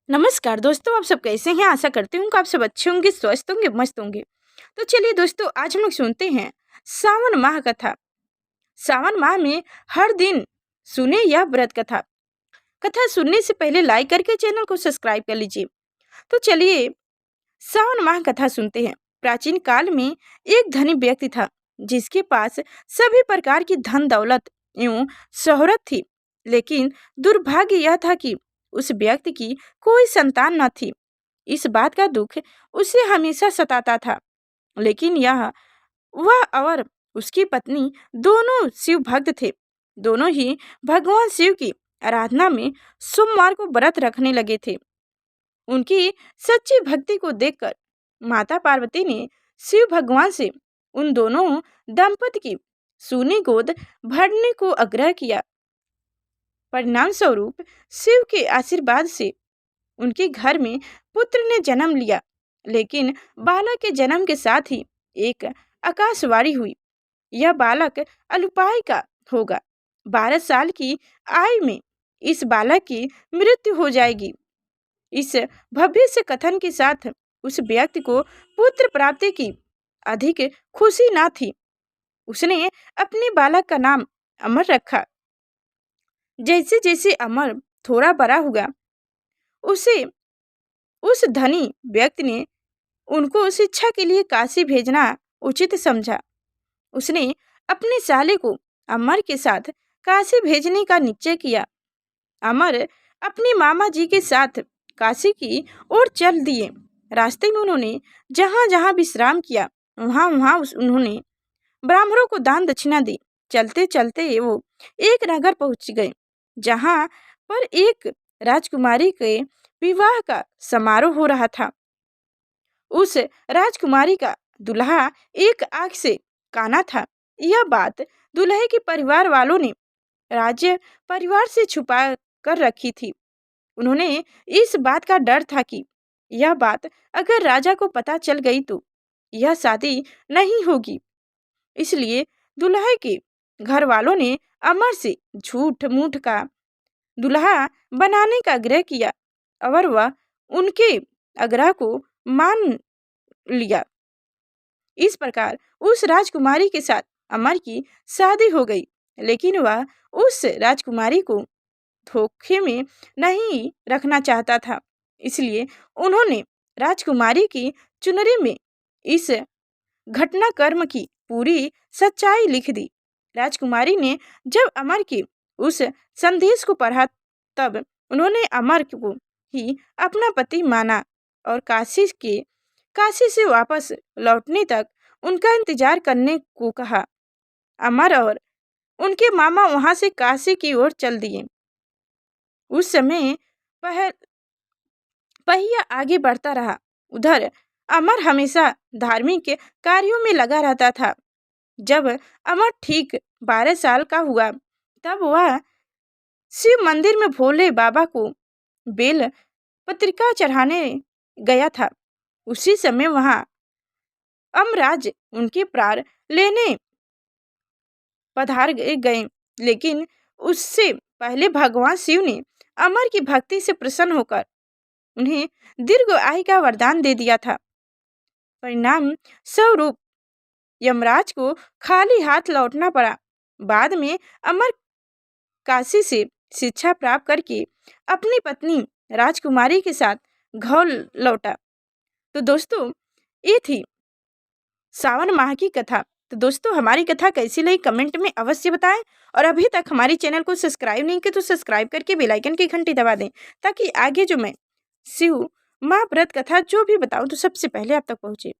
नमस्कार दोस्तों, आप सब कैसे हैं। आशा करती हूँ कि आप सब अच्छे होंगे, स्वस्थ होंगे, मस्त होंगे। तो चलिए दोस्तों, आज हम लोग सुनते हैं सावन माह कथा। सावन माह में हर दिन सुने यह व्रत कथा। कथा सुनने से पहले लाइक करके चैनल को सब्सक्राइब कर लीजिए। तो चलिए सावन माह कथा सुनते हैं। प्राचीन काल में एक धनी व्यक्ति था जिसके पास सभी प्रकार की धन दौलत एवं शोहरत थी, लेकिन दुर्भाग्य यह था कि उस व्यक्ति की कोई संतान न थी। इस बात का दुख उसे हमेशा सताता था, लेकिन यह वह और उसकी पत्नी दोनों शिव भक्त थे। दोनों ही भगवान शिव की आराधना में सोमवार को व्रत रखने लगे थे। उनकी सच्ची भक्ति को देखकर माता पार्वती ने शिव भगवान से उन दोनों दंपति की सूनी गोद भरने को आग्रह किया। परिणाम स्वरूप शिव के आशीर्वाद से उनके घर में पुत्र ने जन्म लिया, लेकिन बालक के जन्म के साथ ही एक आकाशवाणी हुई, यह बालक अल्पायु का होगा। 12 साल की आयु में इस बालक की मृत्यु हो जाएगी। इस भविष्य कथन के साथ उस व्यक्ति को पुत्र प्राप्ति की अधिक खुशी न थी। उसने अपने बालक का नाम अमर रखा। जैसे जैसे अमर थोड़ा बड़ा हुआ, उसे उस धनी व्यक्ति ने उनको शिक्षा के लिए काशी भेजना उचित समझा। उसने अपने साले को अमर के साथ काशी भेजने का निश्चय किया। अमर अपने मामा जी के साथ काशी की ओर चल दिए। रास्ते में उन्होंने जहाँ जहाँ विश्राम किया, वहाँ वहाँ उन्होंने ब्राह्मणों को दान दक्षिणा दी। चलते चलते वो एक नगर पहुँच गए, जहाँ पर एक राजकुमारी के विवाह का समारोह हो रहा था। उस राजकुमारी का दुल्हा एक आंख से काना था। यह बात दुल्हे के परिवार वालों ने राज्य परिवार से छुपा कर रखी थी। उन्होंने इस बात का डर था कि यह बात अगर राजा को पता चल गई तो यह शादी नहीं होगी। इसलिए दुल्हे के घर वालों ने अमर से झूठ मूठ का दुल्हा बनाने का आग्रह किया और वह उनके आग्रह को मान लिया। इस प्रकार उस राजकुमारी के साथ अमर की शादी हो गई, लेकिन वह उस राजकुमारी को धोखे में नहीं रखना चाहता था। इसलिए उन्होंने राजकुमारी की चुनरी में इस घटनाक्रम की पूरी सच्चाई लिख दी। राजकुमारी ने जब अमर के उस संदेश को पढ़ा, तब उन्होंने अमर को ही अपना पति माना और काशी से वापस लौटने तक उनका इंतजार करने को कहा। अमर और उनके मामा वहां से काशी की ओर चल दिए। उस समय पहिया आगे बढ़ता रहा। उधर अमर हमेशा धार्मिक कार्यों में लगा रहता था। जब अमर ठीक 12 साल का हुआ, तब वह शिव मंदिर में भोले बाबा को बेल पत्रिका चढ़ाने गया था। उसी समय वहां अमराज उनके प्राण लेने पधार गए, लेकिन उससे पहले भगवान शिव ने अमर की भक्ति से प्रसन्न होकर उन्हें दीर्घ आयु का वरदान दे दिया था। परिणाम स्वरूप यमराज को खाली हाथ लौटना पड़ा। बाद में अमर काशी से शिक्षा प्राप्त करके अपनी पत्नी राजकुमारी के साथ घर लौटा। तो दोस्तों, ये थी सावन माह की कथा। तो दोस्तों, हमारी कथा कैसी लगी कमेंट में अवश्य बताएं, और अभी तक हमारी चैनल को सब्सक्राइब नहीं किया तो सब्सक्राइब करके बेल आइकन की घंटी दबा दें, ताकि आगे जो मैं शिव माह व्रत कथा जो भी बताऊं तो सबसे पहले आप तक पहुंचे।